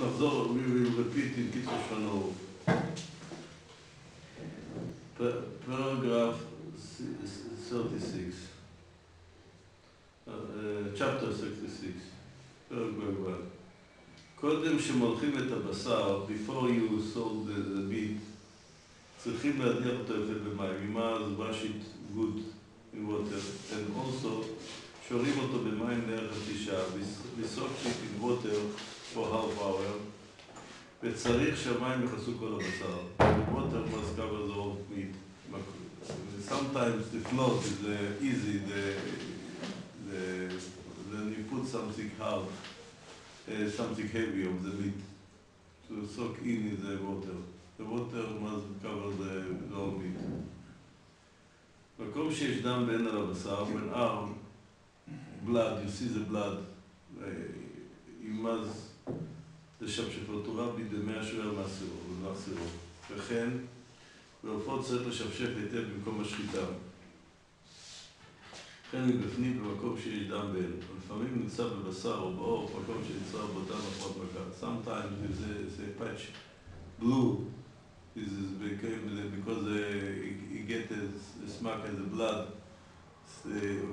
נחזור, we will repeat in קיצור שלחן ערוך. Paragraph 36. Chapter 66. Paragraph 1. קודם שמולכים את הבשר, before you sold the meat, צריכים להדיח אותו יפה במים. You must wash it good in water. And also, שורים אותו במים לערך חצי שעה. We soak it in water for half hour. וצריך שהמים יכסו כל הבשר. The water must cover the whole meat. Sometimes the float is easy. Then you put something hard, something heavy on the meat to soak in the water. The water must cover the whole meat. מקום שיש דם בעין על הבשר, when arm, blood, you see the blood, you must לשפשף אותו רבי במאה שוער מהסירו. וכן, בעופות צריך לשפשף היטב במקום השחיטה. וכן מבפנים במקום שיש דם בעין. לפעמים נמצא בבשר או בעור, מקום שנמצא בו דם אחרות מכה. Sometimes it's a patch blue. This is because you get a smack and the blood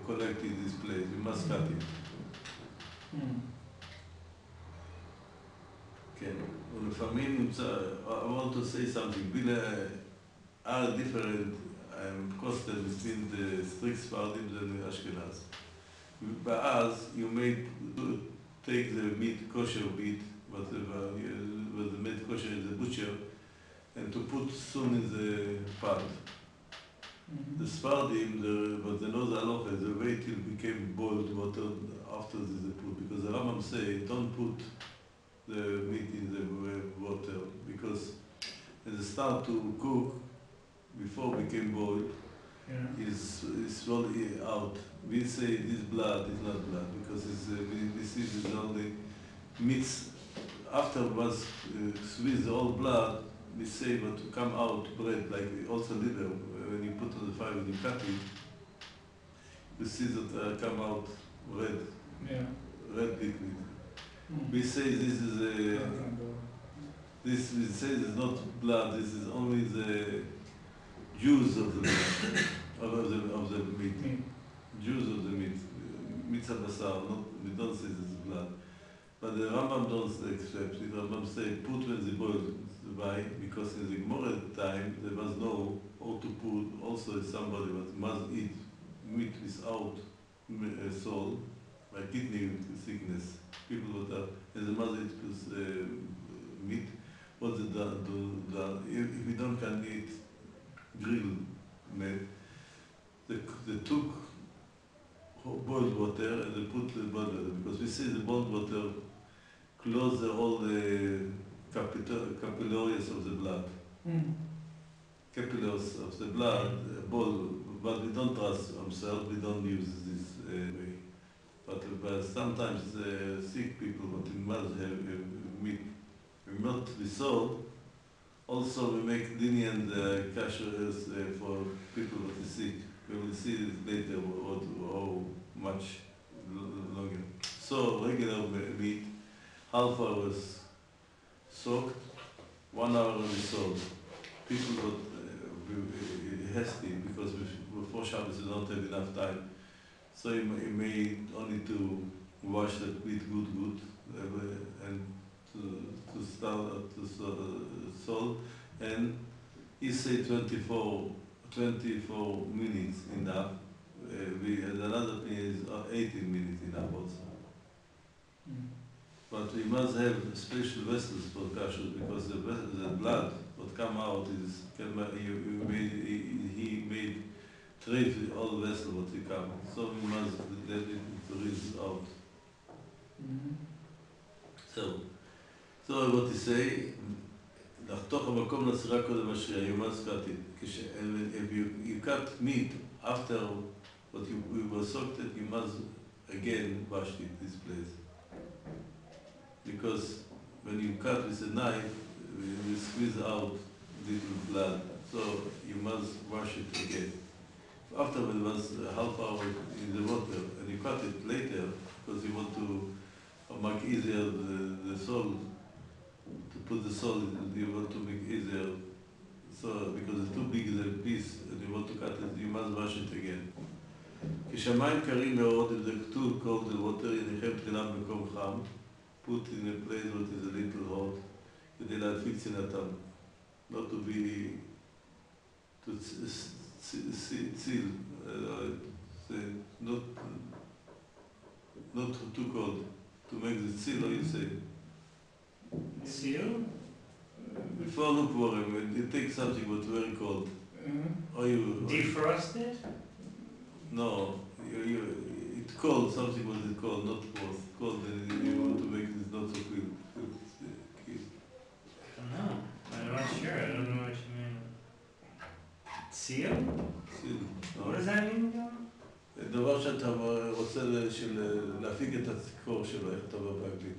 collected in this place. You must cut it. כן, ולפעמים נמצא, I want to say something, are different costed between the strict Sephardim and the Ashkenaz. But as you may take the meat, kosher meat, whatever, the meat kosher is the butcher, and to put soon in the pot. The Sephardim, but they know the halacha, they wait till it became boiled water after they put, because the Rambam say, don't put the meat in the water, because as it start to cook, before it became boiled, is slowly out. We say this blood is not blood, because we see this only meats. After it was squeezed all blood, we say but to come out bread, like also liver, when you put on the fire, when you cut it, you see that come out red, red liquid. We say this is we say it's not blood, this is only the juice of the blood, of the meat. Juice of the meat. Mitzvah basar, we don't say this is blood. But the Rambam don't accept it. The Rambam say put when they boil. Why? Because in the Gemara time there was no how to put. Also, somebody must eat meat without soul, like kidney sickness. People that are, and they must eat meat. What they do? If we don't can eat grilled meat, they took boiled water and they put the boiled water, because we see the boiled water close all the capillaries of the blood. Capillaries of the blood, but we don't trust ourselves, we don't use this way. But sometimes sick people, but we must have meat. We not be sold. Also, we make דיני and kasher for people that are sick. We will see this later how much longer. So, regular meat, half hour soaked, 1 hour only sold. People got hasty because before Shabbos they don't have enough time. So you may only to wash the meat good, and to start to salt, and he say 24 minutes enough. Another thing is 18 minutes enough also. But we must have special vessels for kashrut, because the blood what come out is he made treat all vessels what he come. So we must let it rinse out. So what he say, לחתוך המקום לסירה קודם השריעה, you must cut it. If you cut meat after what you were soaked it, you must again wash it, this place. Because when you cut with a knife, you squeeze out little blood, so you must wash it again. Afterwards, it was half hour in the water, and you cut it later because you want to make easier the salt. put the salt, you want to make easier. So, because it's too big a piece and you want to cut it, you must wash it again. כשהמים קרים מאוד, if the too cold the water, יניחם תחילה במקום חם, put in a place that is a little hot, כדי להפיק צנעתם. Not to be, to seal, not too cold, to make the seal, how you say? Seal? Before lukewarm, you take something that's very cold. Or you defrost it? No, it's cold, something what is cold, not both. Cold, and you want to make it not so quick. I don't know. I'm not sure. I don't know what you mean. Seal? Seal. What does that mean, John? דבר שאתה רוצה להפיג את הקור שלו, איך אתה אומר באנגלית?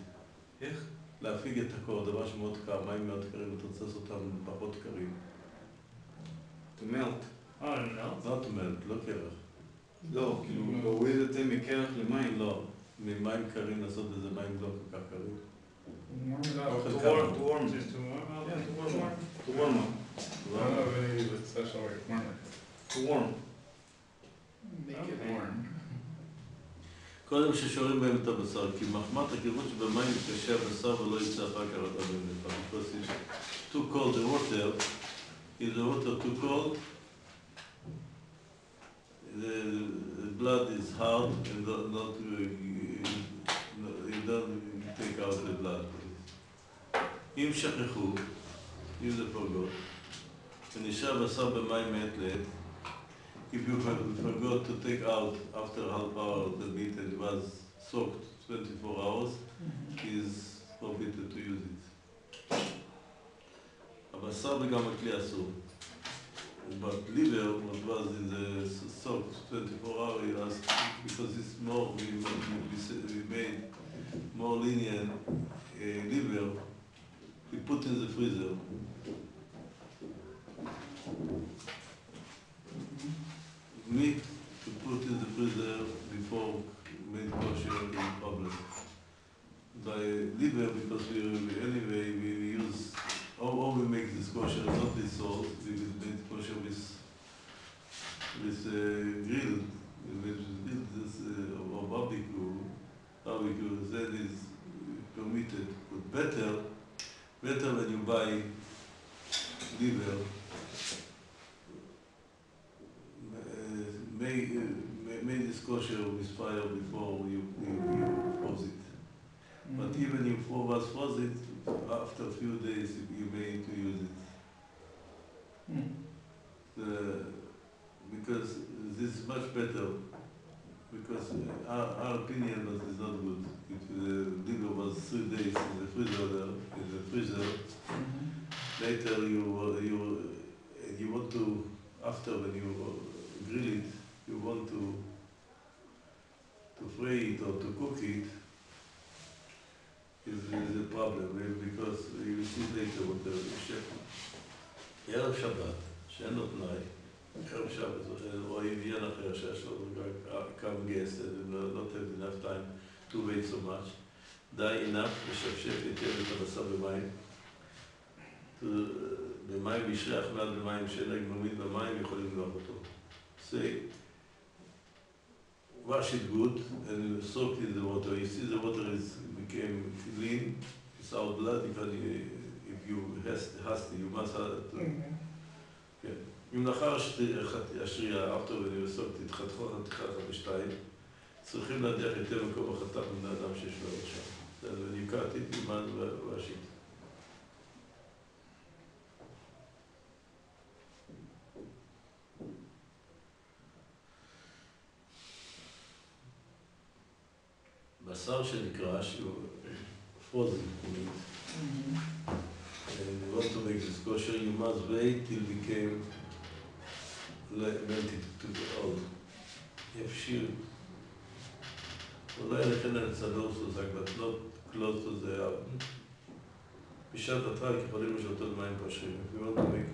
איך? להפיג את הקור, דבר שמאוד קר, מים מאוד קרים, אתה רוצה לעשות אותם פחות קרים. To melt. Oh, no. Not to melt, לא קרח. לא, כאילו, להוריד את זה מקרח למים. לא, ממים קרים לעשות איזה מים לא כל כך קרים. To warm. Just to warm up? Yeah, to warm up. I don't know if any with special requirement. To warm. Make it warm. קודם ששורים בהם את הבשר, כי מחמת הקירות שבמים יתקשה הבשר ולא יצא אחר כך אותם במלאכה. Because it's too cold the water, if the water too cold, the blood is hard and you don't take out the blood. אם שכחו, אם זה פרגות, ונשאר בשר במים מעת לעת, if you forgot to take out after half hour the meat and it was soaked 24 hours, is forbidden to use it. הבשר וגם הכלי אסור. But liver, what was in the soaked 24 hours, because it's more, we made more lenient liver, we put in the freezer. Meat to put in the freezer before made kosher is a problem. By liver, because anyway we use, or we make this kosher, not this salt, we make kosher with grill, with this or barbecue, that is permitted. But better when you buy liver, make this kosher with fire before you froze it. But even if it was frozen, after a few days you may to use it. Because this is much better, because our opinion was is not good. If the liver was 3 days in the freezer, later you want to, after when you grill it, you want to fry it or to cook it, is a problem, because you will see later what the chef. ערב שבת, שאין לו תנאי, ערב שבת, או עניין אחר שיש לו כמה גסת, not have enough time to wait so much, די enough לשפשף היטב את הבשר במים, במים ישרח מעט במים שאין הגנומית במים, יכולים לבלוח אותו. Say, wash it good and soak it in the water. You see the water became clean, it's out blood, if you hasty, you must have to. אם לאחר השריעה, after when you soaked it, חתכו חתיכה אחת ושתיים, צריכים להדיח היטב מקום החתך מן האדם שיש לו שם. Then when you cut it, you must wash it. בשר שנקרא שהוא frozen meat. And you want to make this kosher, you must wait till it became melted to the oil. יפשיר. אולי לכן הצדור סוזק, but not close to the oven. בשעת התראה יכולים לשתות מים פשרים. If you want to make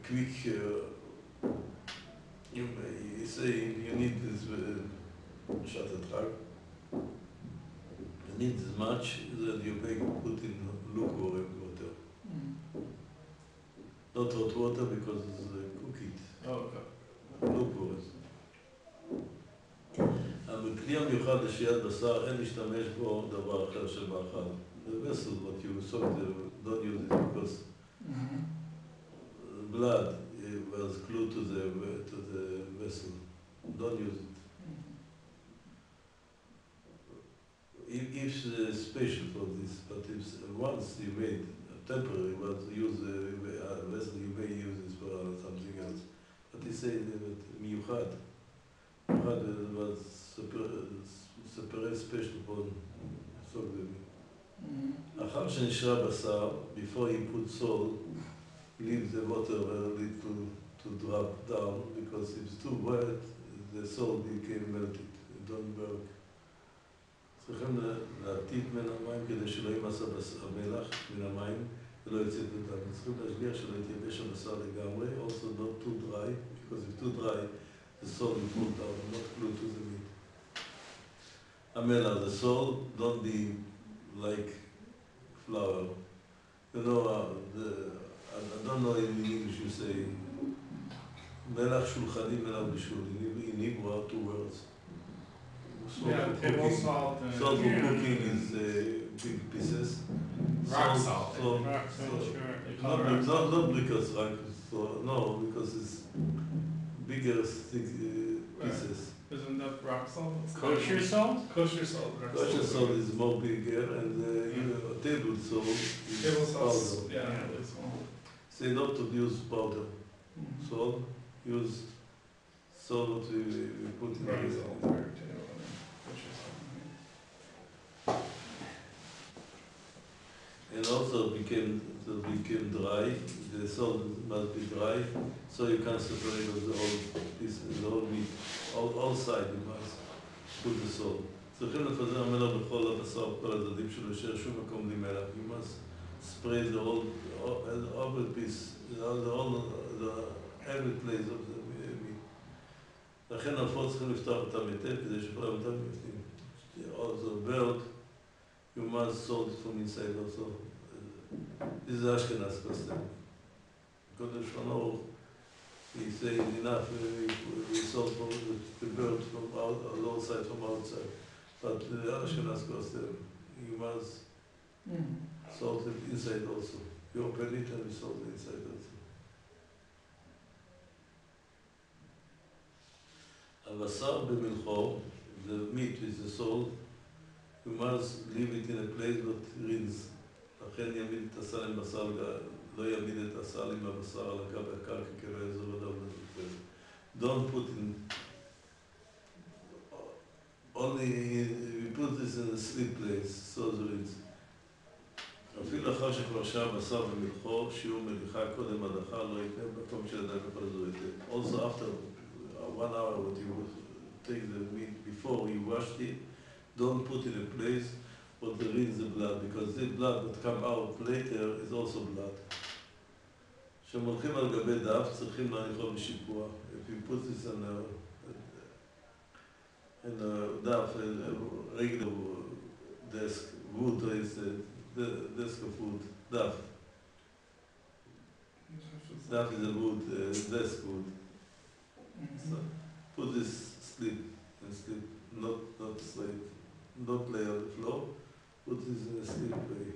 quick, you say you need this בשעת התראה. You need as much that you put in lukewarm water. Not hot water because it's cooked. Oh, okay. lukewarm. בכלי המיוחד לשתיית בשר אין להשתמש בו דבר אחר של מאכל. The vessel what you soak don't use it because blood was glued to the vessel. Don't use it. If it's special for this, but if once you made temporary, but use a vessel, you may use this for something else. But he said that מיוחד. מיוחד was separate special for soak them. אחר שנשרה בשר, before you put salt, leave the water a little to drop down, because if it's too wet, the salt became melted. It don't work. צריכים להטיט מן המים כדי שלא יימס המלח מן המים ולא יצא בדם. צריכים להשגיח שלא יתייבש הבשר לגמרי, also not too dry, because if too dry, the salt will pull down, not glued to the meat. המלח, the salt, don't be like flour. You know, I don't know in English you say, מלח שולחני, מלח בישול. In Hebrew are two words. Yeah, table salt and... Salt for cooking is big pieces. Rock salt. Rock salt, sure. Not because rock salt, no, because it's bigger thick pieces. Isn't that rock salt? Kosher salt? Kosher salt. Kosher salt is more bigger, and table salt is Table salt, powder. yeah, it's small. Say not to use powder. Salt, use salt what we put in Rock the salt or table, kosher salt. And also became dry. The salt must be dry, so you can separate the whole piece, the whole meat. All side you must put the salt. צריכים לפזר מלח בכל הבשר, בכל הצדדים שלו, שיהיה שום מקום בלי מלח. You must spray the whole piece, every place of the meat. לכן הפות צריכים לפתוח אותם היטב, כדי שכל אותם בפנים. Also bird, you must salt from inside also. This is Ashkenaz custom. Because Shulchan he said enough, we salt from the bird from outside, from outside. But the Ashkenaz custom, you must salt it inside also. You open it and you salt it inside also. הבשר במלחו, the meat with the salt, you must leave it in a place that rinse. לכן יעמיד את הסל עם בשר, לא יעמיד את הסל עם הבשר על הקרקע כלא יעזור אדם לזה. Don't put in, only we put this in a sleep place, so the rinse. אפילו אחר שכבר שעה בשר במלחו, שיעור מליחה קודם הדחה, לא יקנה במקום של אדם יכול לזור היטב. Also after 1 hour what you take the meat before you washed it, don't put in a place or to rinse the blood, because the blood that come out later is also blood. כשהם הולכים על גבי דף, צריכים להניחו בשיפוע. If you put this on a דף, a regular desk, wood is the desk of wood, דף. דף is a wood, desk wood. So put this sleep, not straight, not lay on the floor. Put this in a sleep way,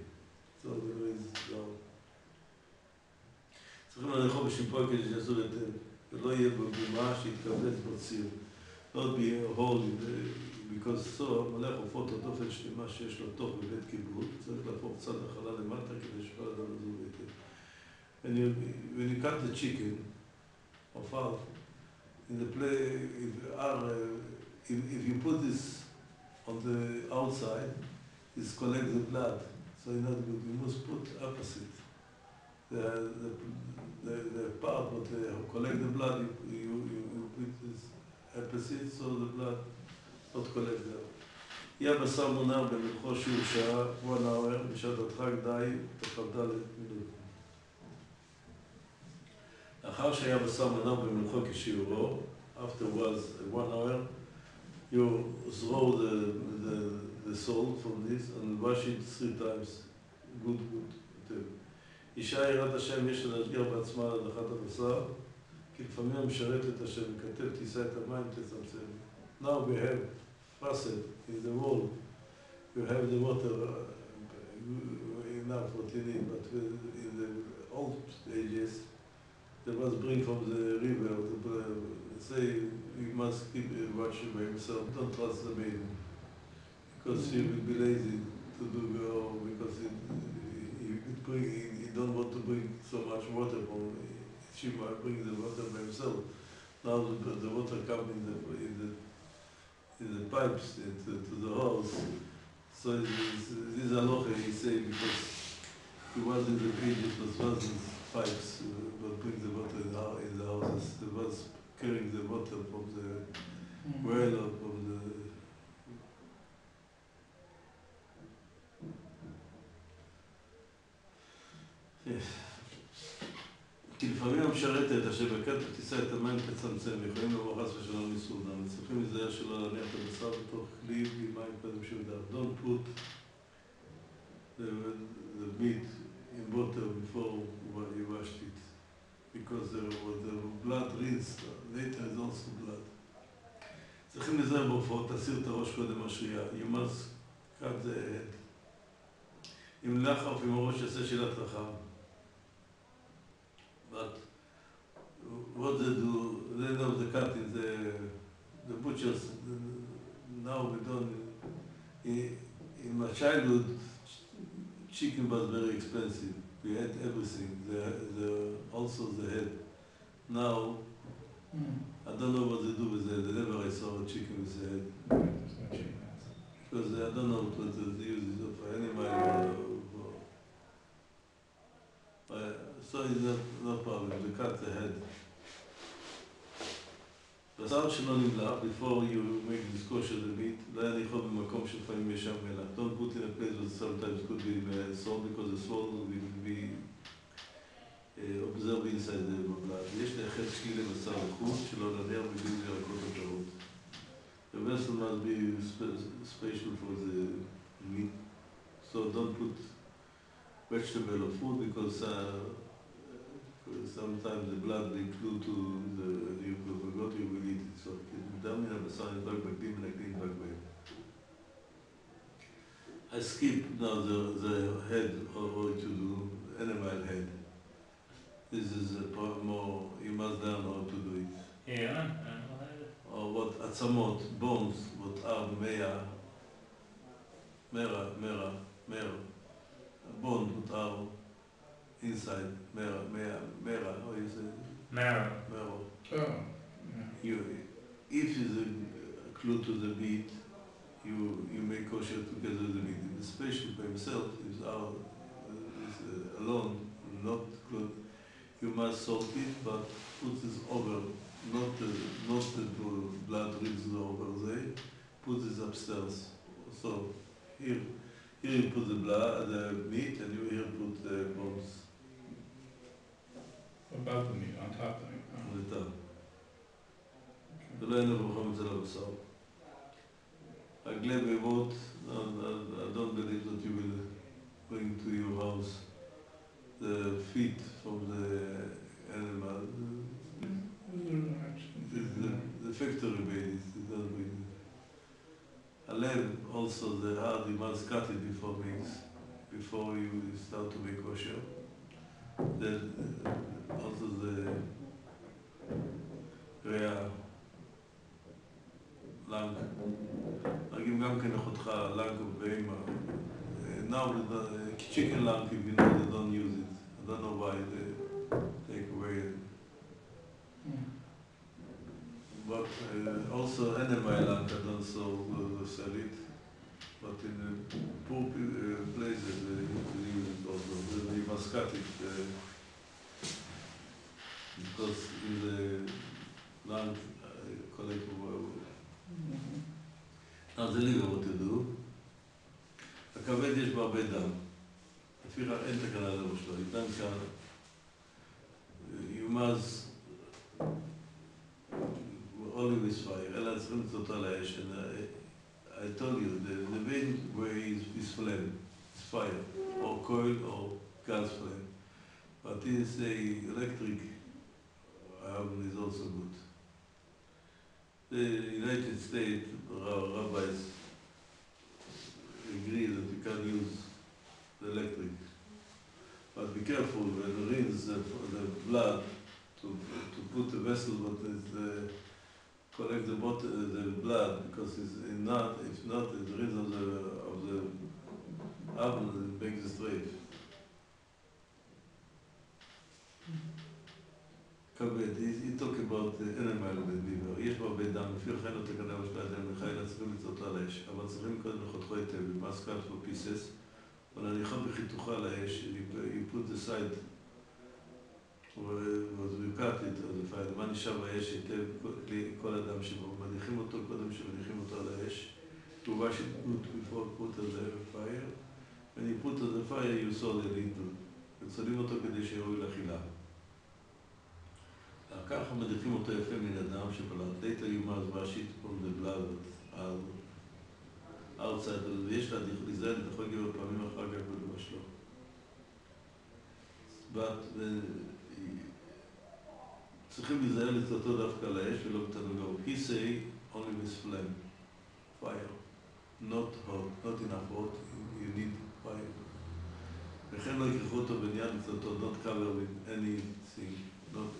so there is down. צריכים להניחו בשיפוע כדי שיעשו היטב, ולא יהיה בבימה שיתכווץ בציר. Not be a hole, because so מלך עופות התופן שלמה שיש לו תוך בבית קיבול, צריך להפוך צד החלה למטה כדי שכל אדם לזור היטב. When you cut the chicken or fowl, in the play, if you put this on the outside, it's collect the blood, so you're not good. You must put opposite. The part that collect the blood, you put this opposite, so the blood not collect there. יהיה בשר מונח במלחו שיעור שעה, 1 hour, בשעת הדחק די, תכבדה למילות. לאחר שהיה בשר מונח במלחו כשיעורו, afterwards 1 hour, you throw the salt from this and wash it 3 times. גוד. אישה יראת השם יש להשגיח בעצמה על הדחת הבשר, כי לפעמים המשרתת השם כתב תישא את המים תצמצם. Now we have faucet in the wall, you have the water enough what you need, but in the old ages they must bring from the river, say you must keep watching by yourself, don't trust the maiden, because she will be lazy to do because you don't want to bring so much water from, she might bring the water by himself. Now the water comes in the pipes to the house. So this halacha he say because he was in the ages that wasn't pipes but bring the water in the houses. They was carrying the water from the well or from the כי לפעמים המשרתת אשר בכתב תישא את המים תצמצם ויכולים לבוא חס ושלום מסעודה. צריכים להיזהר שלא להניח את הבשר בתוך כלי עם מים קודם שיודע. Don't put the meat in water before you washed it because the blood rinsed, later is also blood. צריכים להיזהר בהופעות, תסיר את הראש קודם השריעה. You must cut the head. אם לחף עם הראש יעשה שאלת רחב. But what they do, they know the cutting, the butchers, now we don't, in my childhood, chicken was very expensive. We had everything, also the head. Now, I don't know what they do with the head. Never I saw a chicken with the head. Because I don't know what they use it for animal so it's no problem, we cut the head. בשר שלא נמלח, before you make this kosher the meat, לא יניחו במקום שלפעמים יש שם מלח. Don't put in a place where sometimes could be salt because the salt will be observed inside the blood. יש לאחד שליל לבשר לחוץ שלא נניח בגלל ירקות הטהרות. The vessel must be special for the meat, so don't put vegetable or food because sometimes the blood will glue to you forgot you will eat it. So דם מן הבשר נדבק בקדים ונקדים נדבק בהם. I skip now the head of what to do, animal head. This is more, you must learn how to do it. Yeah, or what עצמות, bones, what are mera, bone, what are inside, mera, how you say? Marrow. Oh. If it's a clue to the meat, you make kosher together with the meat. Especially by himself, is alone, not good. You must salt it, but put this over, not the blood rinse over there. Put this upstairs. So here you put the meat, and you here put the bones. Above the meat, on top of it. On the top. ולא היינו ברוחם את זה לבשר. הגלה בהמות, I don't believe that you will bring to your house the feet from the animal. The factory made it, you don't bring it. Halev, also the heart, you must cut it before you start to make kosher. Then also the ריאה, לנג. נגיד גם כן אחותך לנג ובהמה. Now the chicken lung, if you know, they don't use it. I don't know why they take away it. But also animal lung, I don't sell it. But in the poor places they use it also. You must cut it because in the land collect Now the liver, what to do? הכבד יש בו הרבה דם. לפיכך אין תקנה לראש שלו. איתן כאן, you must only with fire. אלא צריכים לצאת על האש. I told you, the vein where is flame, is fire, or coil or gas flame. But this electric oven is also good. The United States rabbis agree that you can use the electric. But be careful when you rinse the blood to put the vessel what is collect the blood, because if not the rinse of the oven it makes a strafe. כבד, היא talk about animal behavior. יש בו הרבה דם, לפי לכן לא תקנה משפט דם לחייל, צריכים לצאות על האש, אבל צריכים קודם לחתכו היטב, במסקת for pieces, אבל הניחה בחיתוכה על האש, you put the side, was we cut it on the fire, מה נשאר באש היטב, כל הדם שבו, מניחים אותו קודם שמניחים אותו על האש, you wash it good before put on the fire, when you put on the fire you saw the little, וצולים אותו כדי שיראוי לאכילה. ככה מדיחים אותו יפה מן הדם שבלט. Later you must wash it from the blood outside. ויש להיזהר, אתה יכול להגיד פעמים אחר כך ולבש לו. צריכים להיזהר לצאתו דווקא על האש ולא בתנוגו. He say only with flame, fire, not hot, not enough hot, you need fire. וכן לא יקרחו אותו בנייה לצאתו, not cover with anything. Not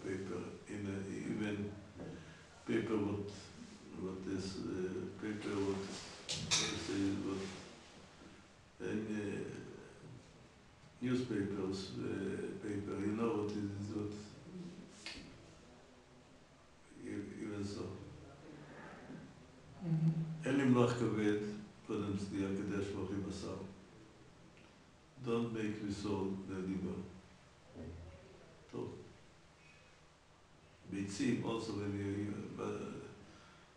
paper, even paper what is paper what and newspapers paper, you know what is what even so. אין למלוח כבד קודם סדיעה כדי השפוך לי בשר. Don't make me soul the liver. ביצים also when you, but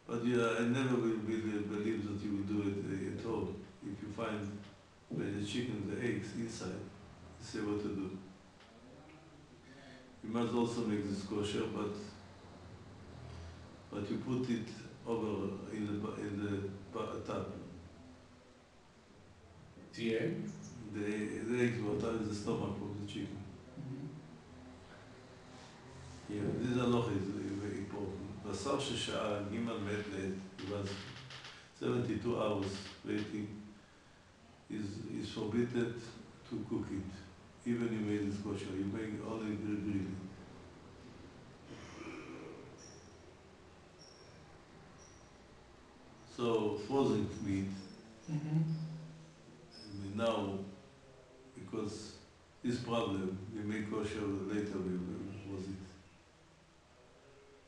I never will believe that you will do it at all. If you find the chicken, the eggs inside, you say what to do. You must also make this kosher, but you put it over in the tub. The egg? The eggs water is the stomach of the chicken. Yeah, this is very important. בשר ששעה ג' מת it was 72 hours waiting, is forbidden to cook it. Even you made it kosher, you make only grilling. So frozen meat, now, because this problem, we make kosher later, we froze it.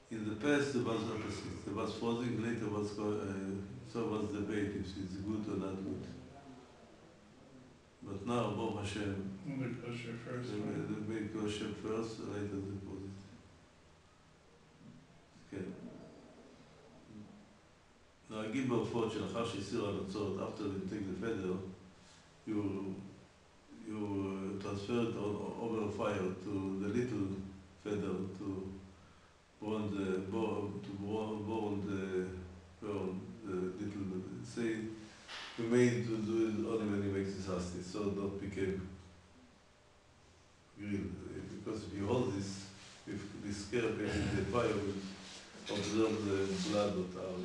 In the past, there was opposite. There was frozen, later was so was debate if it's good or not good. But now, Baruch Hashem, The kosher first. they make kosher first, later they put it. Okay. Now, I give בעופות שלאחר שהסיר הנוצות, after you take the feather, you transfer it over a fire to the little feather to burn the little. Say you made to do it only when you make this hasty, so not became grilled. Because if you hold this, if this scare the fire will observe the blood of our